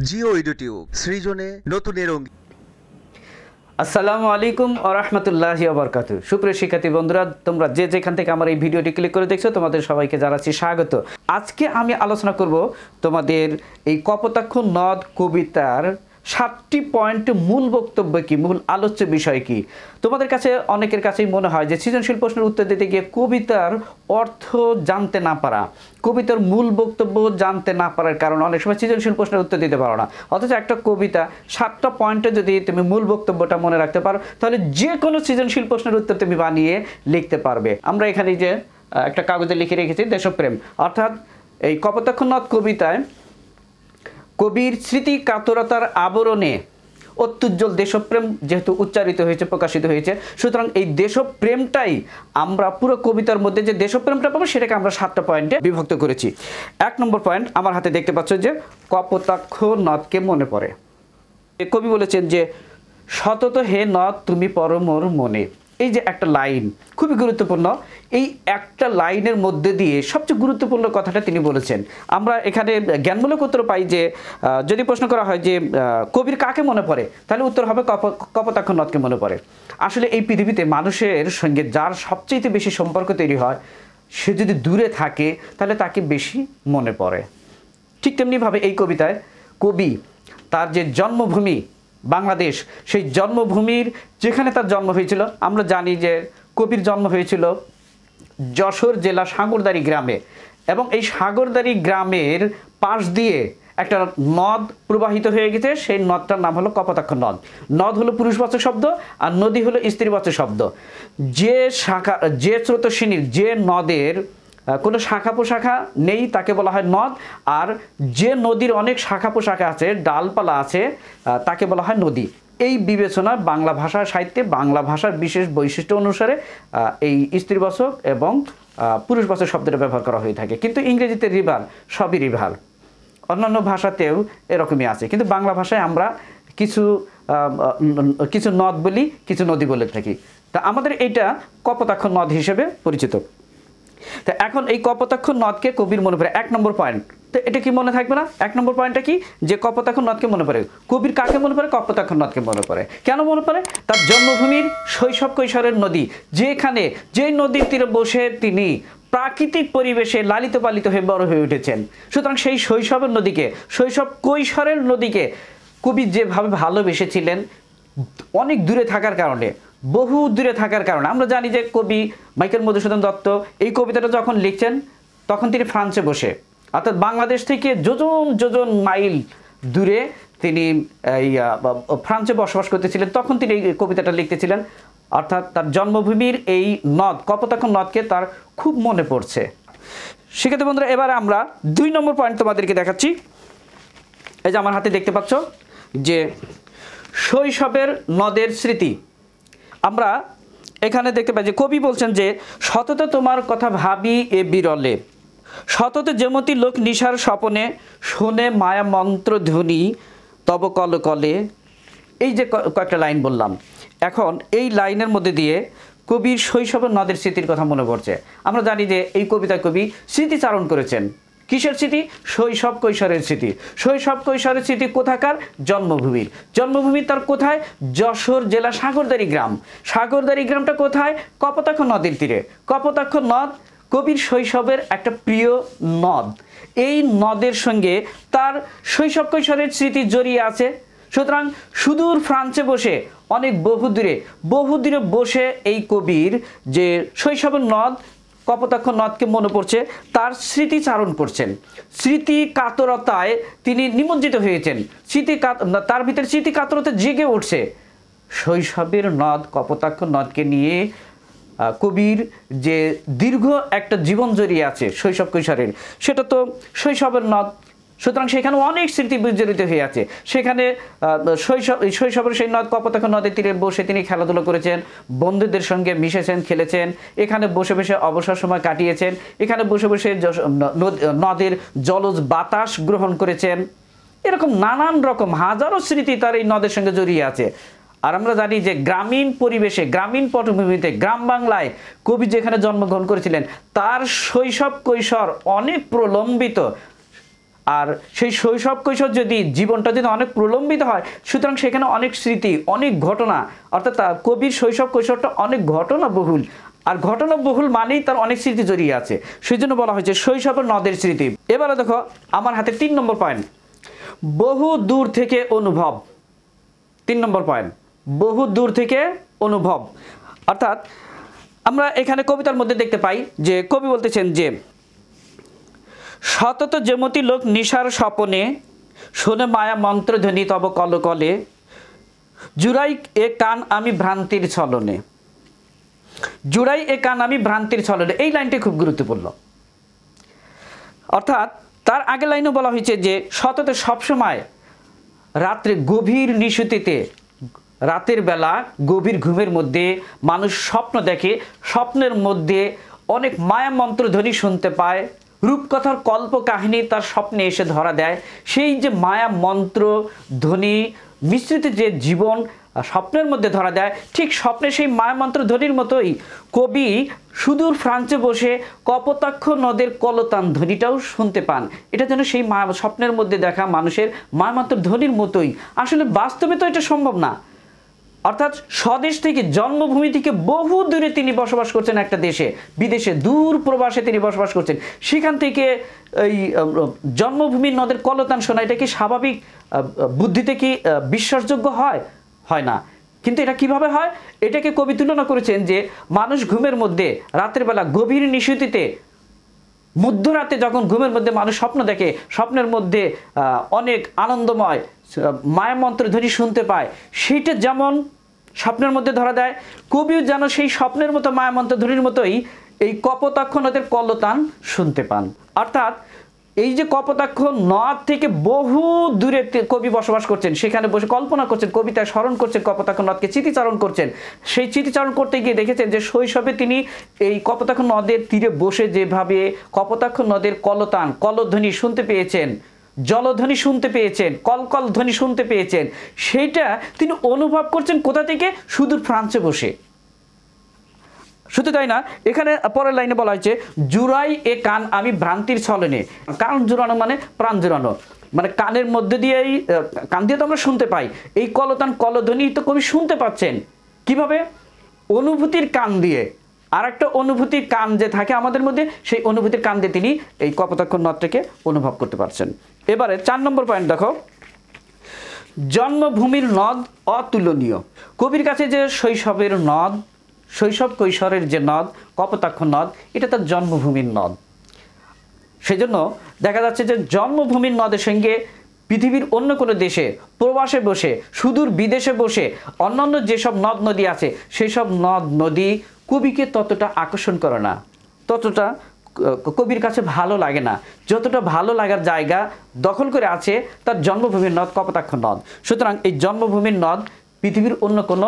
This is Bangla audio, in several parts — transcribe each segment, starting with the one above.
জিও ইউটিউব সৃজনে নতুনের অঙ্গী। আসসালামু আলাইকুম ওয়া রাহমাতুল্লাহি ওয়া বারাকাতুহু। সুপ্রিয় শিক্ষার্থী বন্ধুরা, তোমরা যে যেখান থেকে আমার এই ভিডিওটি ক্লিক করে দেখছো, তোমাদের সবাইকে জানাচ্ছি স্বাগত। আজকে আমি আলোচনা করব তোমাদের এই কপোতাক্ষ নদ কবিতার 7টি পয়েন্ট মূল বক্তব্য কি, মূল আলোচ্য বিষয় কি। তোমাদের কাছে অনেকের কাছেই মনে হয় যে সৃজনশীল প্রশ্নের উত্তর দিতে গিয়ে কবিতার অর্থ জানতে না পারা, কবিতার মূল বক্তব্য জানতে না পারার কারণে অনেক সময় সৃজনশীল প্রশ্নের উত্তর দিতে পারো না। অথচ একটা কবিতা 7টা পয়েন্টে যদি তুমি মূল বক্তব্যটা মনে রাখতে পারো, তাহলে যে কোনো সৃজনশীল প্রশ্নের উত্তর তুমি বানিয়ে লিখতে পারবে। আমরা এখানে যে একটা কাগজে লিখে রেখেছি দেশপ্রেম, অর্থাৎ এই কপোতাক্ষ নদ কবিতায় কবির স্মৃতি কাতরতার আবরণে অত্যুজ্জ্বল দেশপ্রেম যেহেতু উচ্চারিত হয়েছে, প্রকাশিত হয়েছে, সুতরাং এই দেশপ্রেমটাই আমরা পুরো কবিতার মধ্যে যে দেশপ্রেমটা পাবো সেটাকে আমরা 7টা পয়েন্টে বিভক্ত করেছি। 1 নম্বর পয়েন্ট আমার হাতে দেখতে পাচ্ছ যে কপোতাক্ষ নদকে মনে পড়ে। কবি বলেছেন যে সতত হে নদ তুমি পরমোর মনে। এই যে একটা লাইন খুবই গুরুত্বপূর্ণ, এই একটা লাইনের মধ্যে দিয়ে সবচেয়ে গুরুত্বপূর্ণ কথাটা তিনি বলেছেন। আমরা এখানে জ্ঞানমূলক উত্তর পাই যে যদি প্রশ্ন করা হয় যে কবির কাকে মনে পড়ে, তাহলে উত্তর হবে কপোতাক্ষ নদকে মনে পড়ে। আসলে এই পৃথিবীতে মানুষের সঙ্গে যার সবচেয়ে বেশি সম্পর্ক তৈরি হয়, সে যদি দূরে থাকে তাহলে তাকে বেশি মনে পড়ে। ঠিক তেমনিভাবে এই কবিতায় কবি তার যে জন্মভূমি বাংলাদেশ, সেই জন্মভূমির যেখানে তার জন্ম হয়েছিল, আমরা জানি যে কবির জন্ম হয়েছিল যশোর জেলা সাগরদাড়ি গ্রামে, এবং এই সাগরদাড়ি গ্রামের পাশ দিয়ে একটা নদ প্রবাহিত হয়ে গেছে, সেই নদটার নাম হলো কপোতাক্ষ নদ। নদ হলো পুরুষবাচক শব্দ আর নদী হলো স্ত্রীবাচক শব্দ। যে শাখা, যে স্রোতস্বিনীর, যে নদের কোনো শাখা পোশাখা নেই তাকে বলা হয় নদ, আর যে নদীর অনেক শাখা পোশাখা আছে, ডালপালা আছে, তাকে বলা হয় নদী। এই বিবেচনা বাংলা ভাষা সাহিত্যে, বাংলা ভাষার বিশেষ বৈশিষ্ট্য অনুসারে এই স্ত্রীবাচক এবং পুরুষবাচক শব্দটা ব্যবহার করা হয়ে থাকে। কিন্তু ইংরেজিতে রিভার, সবই রিভার, অন্যান্য ভাষাতেও এরকমই আছে, কিন্তু বাংলা ভাষায় আমরা কিছু নদ বলি, কিছু নদী বলে থাকি। তা আমাদের এইটা কপোতাক্ষ নদ হিসেবে পরিচিত। তো এখন এই কপোতাক্ষ নদকে কবির মনে পড়ে, 1 নম্বর পয়েন্ট। তো এটা কি মনে থাকবে না? 1 নম্বর পয়েন্টটা কি, যে কপোতাক্ষ নদকে মনে পড়ে। কবির কাকে মনে পড়ে? কপোতাক্ষ নদকে মনে পড়ে। কেন মনে পড়ে? তার জন্মভূমির শৈশব কৈশোরের নদী, যেখানে যেই নদীর তীরে বসে তিনি প্রাকৃতিক পরিবেশে লালিত পালিত হয়ে বড় হয়ে উঠেছেন। সুতরাং সেই শৈশবের নদীকে, শৈশব কৈশোরের নদীকে কবি যেভাবে ভালোবেসেছিলেন, অনেক দূরে থাকার কারণে, বহু দূরে থাকার কারণে। আমরা জানি যে কবি মাইকেল মধুসূদন দত্ত এই কবিতাটা যখন লিখছেন তখন তিনি ফ্রান্সে বসে, অর্থাৎ বাংলাদেশ থেকে যোজন যোজন মাইল দূরে তিনি এই ফ্রান্সে বসবাস করতেছিলেন, তখন তিনি এই কবিতাটা লিখতেছিলেন। অর্থাৎ তার জন্মভূমির এই নদ, কপোতাক্ষ নদকে তার খুব মনে পড়ছে। শিক্ষার্থী বন্ধুরা, এবার আমরা 2 নম্বর পয়েন্ট তোমাদেরকে দেখাচ্ছি। এই যে আমার হাতে দেখতে পাচ্ছ যে শৈশবের নদের স্মৃতি। আমরা এখানে দেখতে পাই যে কবি বলছেন যে সতত তোমার কথা ভাবি এ বিরলে, সতত যেমতি লোক নিশার স্বপনে শোনে মায়া মন্ত্র ধ্বনি তব কল কলে। এই যে কয়েকটা লাইন বললাম, এখন এই লাইনের মধ্যে দিয়ে কবির শৈশবের নদের স্মৃতির কথা মনে পড়ছে। আমরা জানি যে এই কবিতায় কবি স্মৃতিচারণ করেছেন। কিসের স্মৃতি? শৈশব কৈশোরের স্মৃতি। শৈশব কৈশোরের স্মৃতি কোথাকার? জন্মভূমির। জন্মভূমি তার কোথায়? যশোর জেলা সাগরদাড়ি গ্রাম। সাগরদাড়ি গ্রামটা কোথায়? কপোতাক্ষ নদীর তীরে। কপোতাক্ষ নদ কবির শৈশবের একটা প্রিয় নদ। এই নদের সঙ্গে তার শৈশব কৈশোরের স্মৃতি জড়িয়ে আছে। সুতরাং সুদূর ফ্রান্সে বসে, অনেক বহু দূরে বসে এই কবির যে শৈশবের নদ কপোতাক্ষ নদকে মনে পড়ছে, তার স্মৃতিচারণ করছেন। স্মৃতি কাতরতায় তিনি নিমজ্জিত হয়েছেন, তার ভিতরে স্মৃতি কাতরতা জেগে উঠছে। শৈশবের নদ কপোতাক্ষ নদকে নিয়ে কবির যে দীর্ঘ একটা জীবন জড়িয়ে আছে শৈশব কৈশোরের, সেটা শৈশবের নদ। সুতরাং সেখানে অনেক স্মৃতি বিজড়িত হয়ে আছে। সেখানে শৈশবের সেই নদ কপোতাক্ষ নদীর তীরে বসে তিনি খেলাধুলা করেছেন, বন্ধুদের সঙ্গে মিশেছেন, খেলেছেন, এখানে বসে বসে অবসর সময় কাটিয়েছেন, এখানে বসে বসে নদের জলজ বাতাস গ্রহণ করেছেন। এরকম নানান রকম হাজারো স্মৃতি তার এই নদের সঙ্গে জড়িয়ে আছে। আর আমরা জানি যে গ্রামীণ পরিবেশে, গ্রামীণ পটভূমিতে, গ্রাম বাংলায় কবি যেখানে জন্মগ্রহণ করেছিলেন, তার শৈশব কৈশোর অনেক প্রলম্বিত। আর সেই শৈশব কৈশোর যদি জীবনটা যদি অনেক প্রলম্বিত হয়, সুতরাং সেখানে অনেক স্মৃতি, অনেক ঘটনা, অর্থাৎ কবির শৈশব কৈশোরটা অনেক ঘটনা বহুল, আর ঘটনা বহুল মানেই তার অনেক স্মৃতি জড়িয়ে আছে, সেই জন্য বলা হয়েছে শৈশবের নদের স্মৃতি। এবারে দেখো আমার হাতে 3 নম্বর পয়েন্ট, বহু দূর থেকে অনুভব। 3 নম্বর পয়েন্ট, বহু দূর থেকে অনুভব। অর্থাৎ আমরা এখানে কবিতার মধ্যে দেখতে পাই যে কবি বলতেছেন যে সতত যেমতি লোক নিশার স্বপনে, শোনে মায়া মন্ত্রধ্বনি তব কলকলে, জুড়াই এ কান আমি ভ্রান্তির ছলনে। জুড়াই এ কান আমি ভ্রান্তির ছলনে, এই লাইনটি খুব গুরুত্বপূর্ণ। অর্থাৎ তার আগের লাইনও বলা হয়েছে যে সতত সবসময় রাত্রে গভীর নিশুতিতে, রাতের বেলা গভীর ঘুমের মধ্যে মানুষ স্বপ্ন দেখে, স্বপ্নের মধ্যে অনেক মায়া মন্ত্রধ্বনি শুনতে পায়, রূপকথার কল্প কাহিনী তার স্বপ্নে এসে ধরা দেয়। সেই যে মায়া মন্ত্র ধ্বনি মিশ্রিত যে জীবন স্বপ্নের মধ্যে ধরা দেয়, ঠিক স্বপ্নে সেই মায়ামন্ত্র ধ্বনির মতোই কবি সুদূর ফ্রান্সে বসে কপোতাক্ষ নদের কলতান ধ্বনিটাও শুনতে পান। এটা যেন সেই স্বপ্নের মধ্যে দেখা মানুষের মায়ামন্ত্র ধ্বনির মতোই। আসলে বাস্তবে তো এটা সম্ভব না। অর্থাৎ স্বদেশ থেকে, জন্মভূমি থেকে বহু দূরে তিনি বসবাস করছেন, একটা দেশে, বিদেশে, দূর প্রবাসে তিনি বসবাস করছেন। সেখান থেকে এই জন্মভূমির নদের কলতান শোনা, এটা কি স্বাভাবিক বুদ্ধিতে কি বিশ্বাসযোগ্য হয়? হয় না। কিন্তু এটা কিভাবে হয়? এটাকে কবি তুলনা করেছেন যে মানুষ ঘুমের মধ্যে রাতের বেলা গভীর নিশুতিতে, মধ্যরাতে যখন ঘুমের মধ্যে মানুষ স্বপ্ন দেখে, স্বপ্নের মধ্যে অনেক আনন্দময় মায়ামন্ত্র ধ্বনি শুনতে পায়, সেইটা যেমন স্বপ্নের মধ্যে ধরা দেয়, কবিও যেন সেই স্বপ্নের মতো মায়ামন্ত্র ধ্বনির মতোই এই কপোতাক্ষ নদের কলতান শুনতে পান। অর্থাৎ এই যে কপোতাক্ষ নদ থেকে বহু দূরে কবি বসবাস করছেন, সেখানে বসে কল্পনা করছেন, কবিতায় স্মরণ করছেন কপোতাক্ষ নদকে, স্মৃতিচারণ করছেন। সেই স্মৃতিচারণ করতে গিয়ে দেখেছেন যে শৈশবে তিনি এই কপোতাক্ষ নদের তীরে বসে যেভাবে কপোতাক্ষ নদের কলতান, কলধ্বনি শুনতে পেয়েছেন, জলধ্বনি শুনতে পেয়েছেন, কলকল ধ্বনি শুনতে পেয়েছেন, সেইটা তিনি অনুভব করছেন কোথা থেকে? সুদূর ফ্রান্সে বসে। শুধু তাই না, এখানে পরের লাইনে বলা হয়েছে জুড়াই এ কান আমি ভ্রান্তির ছলনে। কান জুড়ানো মানে প্রাণ জুড়ানো, মানে কানের মধ্যে দিয়ে, এই কান দিয়ে তো আমরা শুনতে পাই, এই কলতান কলধ্বনি তো কবি শুনতে পাচ্ছেন। কিভাবে? অনুভূতির কান দিয়ে। আর একটা অনুভূতির কান যে থাকে আমাদের মধ্যে, সেই অনুভূতির কান দিয়ে তিনি এই কপোতাক্ষ নদটাকে অনুভব করতে পারছেন। এবারে 4 নম্বর পয়েন্ট দেখো, জন্মভূমির নদ অতুলনীয়। কবির কাছে যে শৈশবের নদ, শৈশব কৈশোরের যে নদ, কপোতাক্ষ নদ, এটা তার জন্মভূমির নদ। সেজন্য দেখা যাচ্ছে যে জন্মভূমির নদের সঙ্গে পৃথিবীর অন্য কোনো দেশে প্রবাসে বসে, সুদূর বিদেশে বসে অন্যান্য যেসব নদ নদী আছে, সেই সব নদ নদী কবিকে ততটা আকর্ষণ করে না, ততটা কবির কাছে ভালো লাগে না, যতটা ভালো লাগার জায়গা দখল করে আছে তার জন্মভূমির নদ, কপোতাক্ষ নদ। সুতরাং এই জন্মভূমির নদ পৃথিবীর অন্য কোনো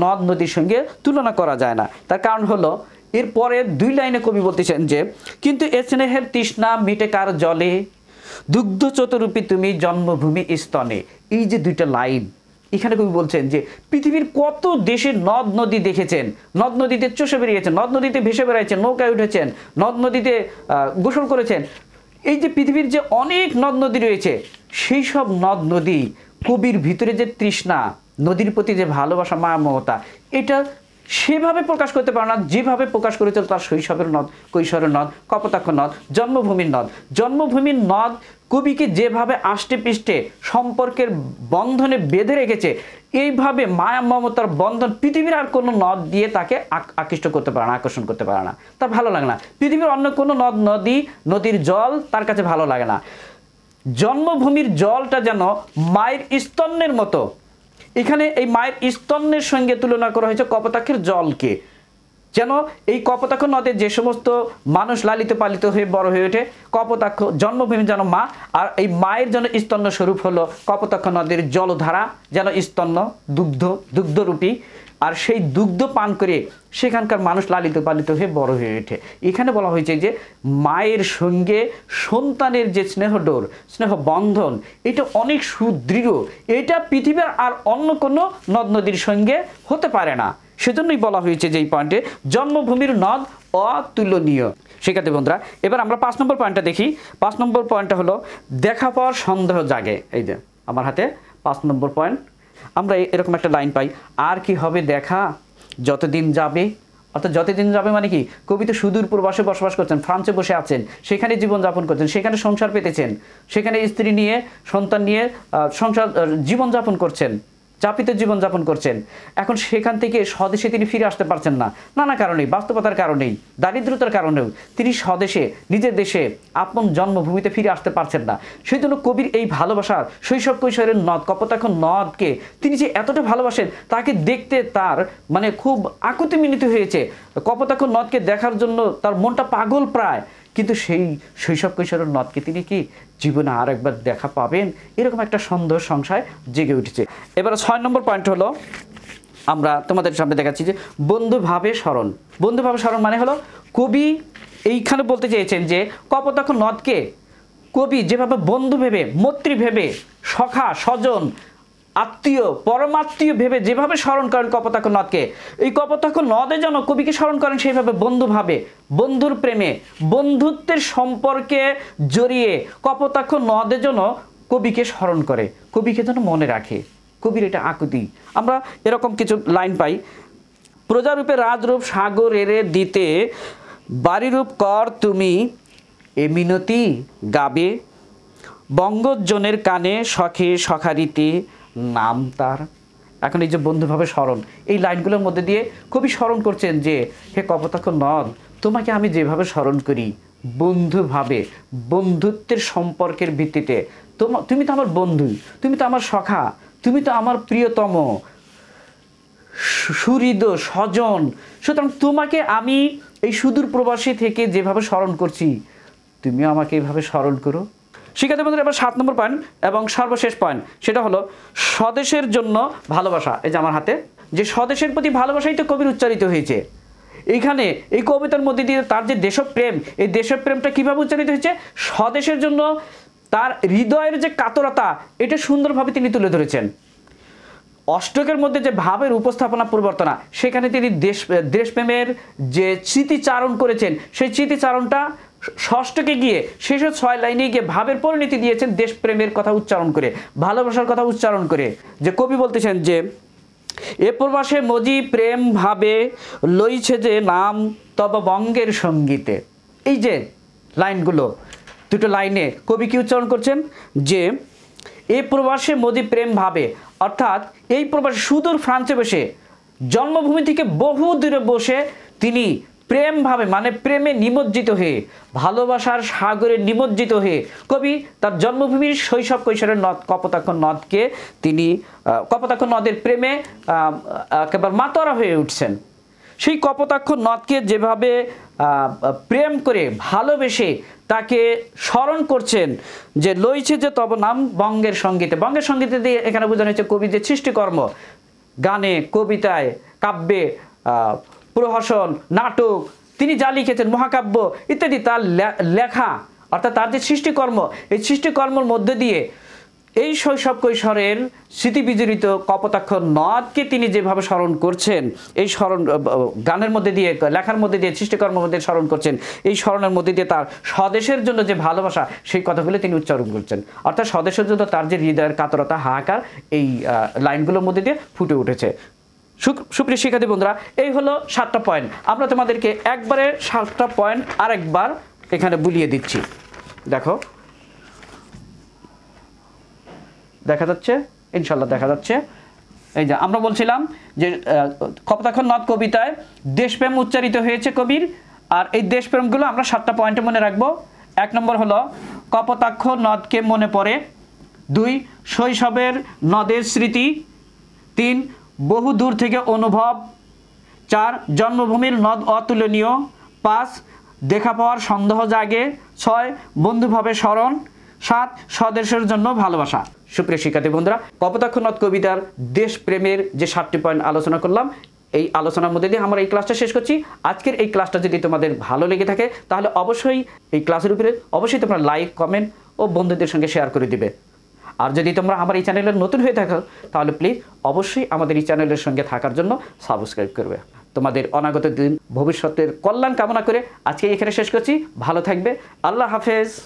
নদ নদীর সঙ্গে তুলনা করা যায় না। তার কারণ হলো এর পরে 2 লাইনে কবি বলতেছেন যে কিন্তু এ স্নেহের তৃষ্ণা মিটে কার জলে, দুগ্ধ চতুরূপী তুমি জন্মভূমি স্তনে। এই যে 2টা লাইন, এখানে কবি বলছেন যে পৃথিবীর কত দেশের নদ নদী দেখেছেন, নদ নদীতে চষে বেরিয়েছেন, নদ নদীতে ভেসে বেড়াইছেন, নৌকায় উঠেছেন, নদ নদীতে গোসল করেছেন। এই যে পৃথিবীর যে অনেক নদ নদী রয়েছে, সেই সব নদ নদী কবির ভিতরে যে তৃষ্ণা, নদীর প্রতি যে ভালোবাসা, মায়া মমতা, এটা সেভাবে প্রকাশ করতে পারে না যেভাবে প্রকাশ করেছিল তার শৈশবের নদ, কৈশোরের নদ, কপোতাক্ষ নদ, জন্মভূমির নদ। জন্মভূমির নদ কবিকে যেভাবে আষ্টে পৃষ্ঠে সম্পর্কের বন্ধনে বেঁধে রেখেছে, এইভাবে মায়া মমতার বন্ধন পৃথিবীর আর কোনো নদ দিয়ে তাকে আকৃষ্ট করতে পারে না, আকর্ষণ করতে পারে না, তার ভালো লাগে না। পৃথিবীর অন্য কোনো নদ নদী, নদীর জল তার কাছে ভালো লাগে না। জন্মভূমির জলটা যেন মায়ের স্তন্যের মতো। এখানে এই মায়ের স্তন্যের সঙ্গে তুলনা করা হয়েছে কপোতাক্ষের জলকে। যেন এই কপোতাক্ষ নদে যে সমস্ত মানুষ লালিত পালিত হয়ে বড় হয়ে ওঠে, কপোতাক্ষ জন্মভূমি যেন মা, আর এই মায়ের যেন স্তন্য স্বরূপ হলো কপোতাক্ষ নদীর জলধারা, যেন স্তন্য, দুগ্ধরূপী, আর সেই দুগ্ধ পান করে সেখানকার মানুষ লালিত পালিত হয়ে বড় হয়ে ওঠে। এখানে বলা হয়েছে যে মায়ের সঙ্গে সন্তানের যে স্নেহডোর, স্নেহ বন্ধন, এটা অনেক সুদৃঢ়, এটা পৃথিবীর আর অন্য কোনো নদ নদীর সঙ্গে হতে পারে না। সেজন্যই বলা হয়েছে যে এই পয়েন্টে জন্মভূমির নদ অতুলনীয়। শিক্ষার্থী বন্ধুরা, এবার আমরা 5 নম্বর পয়েন্টটা দেখি। 5 নম্বর পয়েন্টটা হলো দেখা পাওয়ার সন্দেহ জাগে। এই যে আমার হাতে 5 নম্বর পয়েন্ট। আমরা এরকম একটা লাইন পাই, আর কি হবে দেখা যতদিন যাবে। অর্থাৎ যতদিন যাবে মানে কি, কবি তো সুদূর প্রবাসে বসবাস করছেন, ফ্রান্সে বসে আছেন, সেখানে জীবনযাপন করছেন, সেখানে সংসার পেতেছেন, সেখানে স্ত্রী নিয়ে সন্তান নিয়ে সংসার জীবনযাপন করছেন, চাপিত জীবনযাপন করছেন। এখন সেখান থেকে স্বদেশে তিনি ফিরে আসতে পারছেন না, নানা কারণেই, বাস্তবতার কারণেই, দারিদ্রতার কারণেও তিনি স্বদেশে, নিজের দেশে, আপন জন্মভূমিতে ফিরে আসতে পারছেন না। সেই জন্য কবির এই ভালোবাসার শৈশব কৈশোরের নদ, কপোতাক্ষ নদকে তিনি যে এতটা ভালোবাসেন, তাকে দেখতে তার মানে খুব আকুতি মিনিত হয়েছে। কপোতাক্ষ নদকে দেখার জন্য তার মনটা পাগল প্রায়। কিন্তু সেই শৈশব কৈশোরের নদকে তিনি কি জীবনে আর একবার দেখা পাবেন, এরকম একটা সন্দেহ সংশয় জেগে উঠেছে। এবার 6 নম্বর পয়েন্ট হলো, আমরা তোমাদের সামনে দেখাচ্ছি যে বন্ধুভাবে স্মরণ। বন্ধুভাবে স্মরণ মানে হলো, কবি এইখানে বলতে চেয়েছেন যে কপোতাক্ষ নদকে কবি যেভাবে বন্ধু ভেবে, মৈত্রী ভেবে, সখা, স্বজন, আত্মীয়, পরমাত্মীয় ভেবে যেভাবে স্মরণ করেন কপোতাক্ষ নদকে, এই কপোতাক্ষ নদে যেন কবিকে স্মরণ করেন সেইভাবে বন্ধুভাবে, বন্ধুর প্রেমে, বন্ধুত্বের সম্পর্কে জড়িয়ে কপোতাক্ষ নদে যেন কবিকে স্মরণ করে, কবিকে যেন মনে রাখে। কবির এটা আকুতি। আমরা এরকম কিছু লাইন পাই, প্রজারূপে রাজরূপ সাগরেরে দিতে, বাড়িরূপ কর তুমি এ মিনতি গাবে, বঙ্গজনের কানে শখে সখারিতে নাম তার। এখন এই যে বন্ধুভাবে স্মরণ, এই লাইনগুলোর মধ্যে দিয়ে কবি স্মরণ করছেন যে হে কপোতাক্ষ নদ, তোমাকে আমি যেভাবে স্মরণ করি বন্ধুভাবে, বন্ধুত্বের সম্পর্কের ভিত্তিতে, তুমি তো আমার বন্ধু, তুমি তো আমার সখা, তুমি তো আমার প্রিয়তম, সুহৃদ, স্বজন। সুতরাং তোমাকে আমি এই সুদূর প্রবাসী থেকে যেভাবে স্মরণ করছি, তুমিও আমাকে এইভাবে স্মরণ করো। শিক্ষার্থী বন্ধুরা, এবার 7 নম্বর পয়েন্ট এবং সর্বশেষ পয়েন্ট, সেটা হলো স্বদেশের জন্য ভালোবাসা। এই যে আমার হাতে, যে স্বদেশের প্রতি ভালোবাসাই তো কবির উচ্চারিত হয়েছে এইখানে। এই কবিতার মধ্যে দিয়ে তার যে দেশপ্রেম, এই দেশপ্রেমটা কীভাবে উচ্চারিত হয়েছে, স্বদেশের জন্য তার হৃদয়ের যে কাতরতা, এটা সুন্দরভাবে তিনি তুলে ধরেছেন। অষ্টকের মধ্যে যে ভাবের উপস্থাপনা পরিবর্তনা, সেখানে তিনি দেশপ্রেমের যে স্মৃতিচারণ করেছেন, সেই স্মৃতিচারণটা ষষ্ঠকে গিয়ে শেষের 6 লাইনে গিয়ে ভাবের পরিণতি দিয়েছেন দেশপ্রেমের কথা উচ্চারণ করে, ভালোবাসার কথা উচ্চারণ করে। যে কবি বলতেছেন যে এ প্রবাসে মজি প্রেম ভাবে লইছে যে নাম তব বঙ্গের সঙ্গীতে। এই যে লাইনগুলো, দুটো লাইনে কবি কি উচ্চারণ করছেন যে এ প্রবাসে মোদি প্রেম ভাবে, অর্থাৎ এই প্রবাসে সুদূর ফ্রান্সে বসে, জন্মভূমি থেকে বহু দূরে বসে তিনি প্রেম ভাবে মানে প্রেমে নিমজ্জিত হয়ে, ভালোবাসার সাগরে নিমজ্জিত হয়ে কবি তার জন্মভূমির শৈশব কৈশোরের নদ কপোতাক্ষ নদকে তিনি কপোতাক্ষ নদের প্রেমে একেবারে মাতোয়ারা হয়ে উঠছেন। সেই কপোতাক্ষ নদকে যেভাবে প্রেম করে ভালোবেসে তাকে স্মরণ করছেন যে লইছে যে তব নাম বঙ্গের সঙ্গীতে। বঙ্গের সঙ্গীতে দিয়ে এখানে বোঝানো হচ্ছে কবি যে সৃষ্টিকর্ম, গানে, কবিতায়, কাব্যে, প্রহসন, নাটক, তিনি যা লিখেছেন, মহাকাব্য ইত্যাদি, তার লেখা অর্থাৎ তার যে সৃষ্টিকর্ম, এই সৃষ্টিকর্মের মধ্যে দিয়ে এই শৈশব কৈশোরের স্মৃতিবিজড়িত কপোতাক্ষ নদকে তিনি যেভাবে স্মরণ করছেন, এই স্মরণ গানের মধ্যে দিয়ে, লেখার মধ্যে দিয়ে, সৃষ্টিকর্মের মধ্যে স্মরণ করছেন, এই স্মরণের মধ্যে দিয়ে তার স্বদেশের জন্য যে ভালোবাসা, সেই কথাগুলো তিনি উচ্চারণ করছেন। অর্থাৎ স্বদেশের জন্য তার যে হৃদয়ের কাতরতা, হাহাকার, এই লাইনগুলোর মধ্যে দিয়ে ফুটে উঠেছে। সুপ্রিয় শিক্ষার্থী বন্ধুরা, এই হলো 7টা পয়েন্ট। আমরা তোমাদেরকে একবারে 7টা পয়েন্ট আরেকবার এখানে বুলিয়ে দিচ্ছি। দেখো, দেখা যাচ্ছে? ইনশাল্লাহ দেখা যাচ্ছে। এই যে আমরা বলছিলাম যে কপোতাক্ষ নদ কবিতায় দেশপ্রেম উচ্চারিত হয়েছে কবির, আর এই দেশপ্রেমগুলো আমরা 7টা পয়েন্টে মনে রাখবো। 1 নম্বর হলো কপোতাক্ষ নদকে মনে পড়ে, 2 শৈশবের নদের স্মৃতি, 3 বহু দূর থেকে অনুভব, 4 জন্মভূমির নদ অতুলনীয়, 5 দেখা পাওয়ার সন্দেহ জাগে, 6 বন্ধুভাবে স্মরণ, 7 স্বদেশের জন্য ভালোবাসা। সুপ্রিয় শিক্ষার্থী বন্ধুরা, কপোতাক্ষ নদ কবিতার দেশপ্রেমের যে 7টি পয়েন্ট আলোচনা করলাম, এই আলোচনার মধ্যে দিয়ে আমরা এই ক্লাসটা শেষ করছি। আজকের এই ক্লাসটা যদি তোমাদের ভালো লেগে থাকে, তাহলে অবশ্যই এই ক্লাসের উপরে অবশ্যই তোমরা লাইক, কমেন্ট ও বন্ধুদের সঙ্গে শেয়ার করে দিবে। আর যদি তোমরা আমার এই চ্যানেলের নতুন হয়ে থাকো, তাহলে প্লিজ অবশ্যই আমাদের এই চ্যানেলের সঙ্গে থাকার জন্য সাবস্ক্রাইব করবে। তোমাদের অনাগত দিন ভবিষ্যতের কল্যাণ কামনা করে আজকে এখানে শেষ করছি। ভালো থাকবে। আল্লাহ হাফেজ।